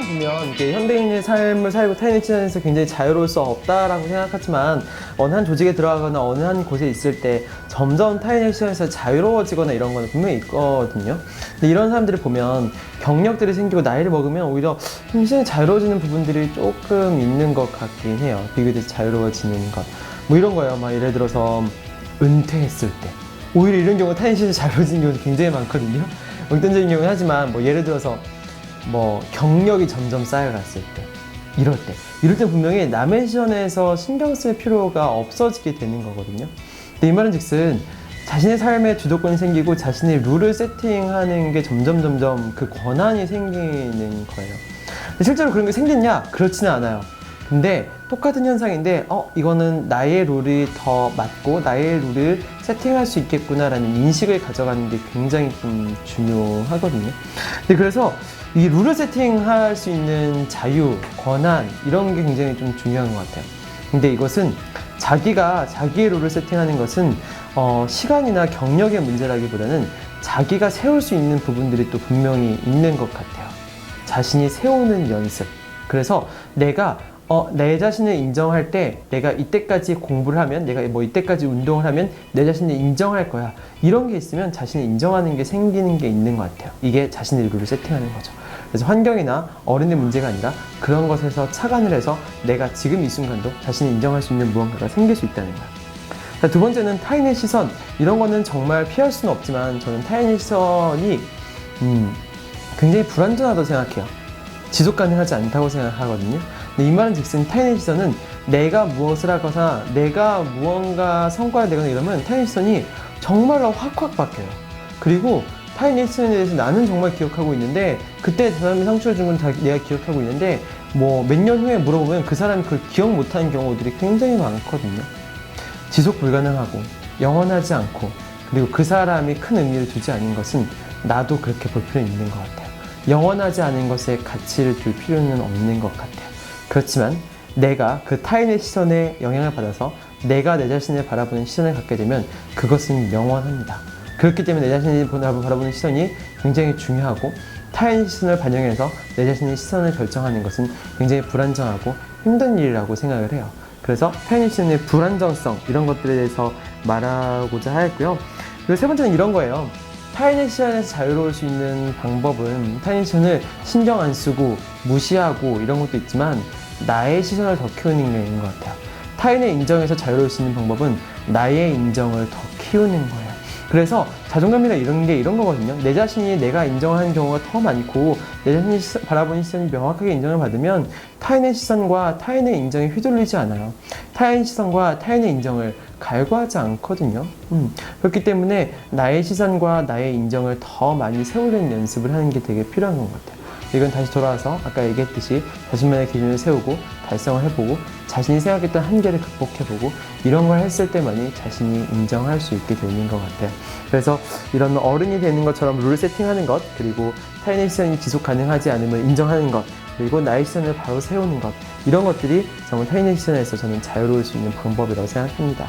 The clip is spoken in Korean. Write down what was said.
보면 이게 현대인의 삶을 살고 타인의 시선에서 굉장히 자유로울 수 없다라고 생각하지만 어느 한 조직에 들어가거나 어느 한 곳에 있을 때 점점 타인의 시선에서 자유로워지거나 이런 거는 분명히 있거든요. 근데 이런 사람들을 보면 경력들이 생기고 나이를 먹으면 오히려 시선이 자유로워지는 부분들이 조금 있는 것 같긴 해요. 비교돼서 자유로워지는 것. 뭐 이런 거예요. 막 예를 들어서 은퇴했을 때 오히려 이런 경우 타인 시선이 자유로워지는 경우도 굉장히 많거든요. 극단적인 경우는 하지만 뭐 예를 들어서 뭐 경력이 점점 쌓여갔을 때 이럴 때 분명히 남의 시선에서 신경 쓸 필요가 없어지게 되는 거거든요. 근데 이 말은 즉슨 자신의 삶에 주도권이 생기고 자신의 룰을 세팅하는 게 점점 그 권한이 생기는 거예요. 근데 실제로 그런 게 생겼냐? 그렇지는 않아요. 근데 똑같은 현상인데 이거는 나의 룰이 더 맞고 나의 룰을 세팅할 수 있겠구나라는 인식을 가져가는 게 굉장히 좀 중요하거든요. 근데 그래서 이 룰을 세팅할 수 있는 자유, 권한 이런 게 굉장히 좀 중요한 것 같아요. 근데 이것은 자기가 자기의 룰을 세팅하는 것은 시간이나 경력의 문제라기보다는 자기가 세울 수 있는 부분들이 또 분명히 있는 것 같아요. 자신이 세우는 연습. 그래서 내가 내 자신을 인정할 때 내가 이때까지 공부를 하면 내가 뭐 이때까지 운동을 하면 내 자신을 인정할 거야. 이런 게 있으면 자신을 인정하는 게 생기는 게 있는 것 같아요. 이게 자신의 룰을 세팅하는 거죠. 그래서 환경이나 어른의 문제가 아니라 그런 것에서 착안을 해서 내가 지금 이 순간도 자신을 인정할 수 있는 무언가가 생길 수 있다는 거야. 자, 두 번째는 타인의 시선. 이런 거는 정말 피할 수는 없지만 저는 타인의 시선이 굉장히 불완전하다고 생각해요. 지속 가능하지 않다고 생각하거든요. 근데 이 말은 즉슨 타인의 시선은 내가 무엇을 하거나 내가 무언가 성과를 내거나 이러면 타인의 시선이 정말로 확확 바뀌어요. 그리고 타인의 시선에 대해서 나는 정말 기억하고 있는데 그때 그 사람이 상처를 준 건 내가 기억하고 있는데 뭐 몇 년 후에 물어보면 그 사람이 그걸 기억 못하는 경우들이 굉장히 많거든요. 지속 불가능하고 영원하지 않고 그리고 그 사람이 큰 의미를 두지 않은 것은 나도 그렇게 볼 필요는 있는 것 같아요. 영원하지 않은 것에 가치를 둘 필요는 없는 것 같아요. 그렇지만 내가 그 타인의 시선에 영향을 받아서 내가 내 자신을 바라보는 시선을 갖게 되면 그것은 영원합니다. 그렇기 때문에 내 자신을 바라보는 시선이 굉장히 중요하고 타인의 시선을 반영해서 내 자신의 시선을 결정하는 것은 굉장히 불안정하고 힘든 일이라고 생각을 해요. 그래서 타인의 시선의 불안정성 이런 것들에 대해서 말하고자 하였고요. 그리고 세 번째는 이런 거예요. 타인의 시선에서 자유로울 수 있는 방법은 타인의 시선을 신경 안 쓰고 무시하고 이런 것도 있지만 나의 시선을 더 키우는 게 있는 것 같아요. 타인의 인정에서 자유로울 수 있는 방법은 나의 인정을 더 키우는 거예요. 그래서 자존감이나 이런 게 이런 거거든요. 내 자신이 내가 인정하는 경우가 더 많고 내 자신이 바라보는 시선이 명확하게 인정을 받으면 타인의 시선과 타인의 인정에 휘둘리지 않아요. 타인의 시선과 타인의 인정을 갈구하지 않거든요. 그렇기 때문에 나의 시선과 나의 인정을 더 많이 세우려는 연습을 하는 게 되게 필요한 것 같아요. 이건 다시 돌아와서 아까 얘기했듯이 자신만의 기준을 세우고 달성을 해보고 자신이 생각했던 한계를 극복해보고 이런 걸 했을 때만이 자신이 인정할 수 있게 되는 것 같아요. 그래서 이런 어른이 되는 것처럼 룰을 세팅하는 것 그리고 타인의 시선이 지속 가능하지 않으면 인정하는 것 그리고 나의 시선을 바로 세우는 것 이런 것들이 정말 타인의 시선에서 저는 자유로울 수 있는 방법이라고 생각합니다.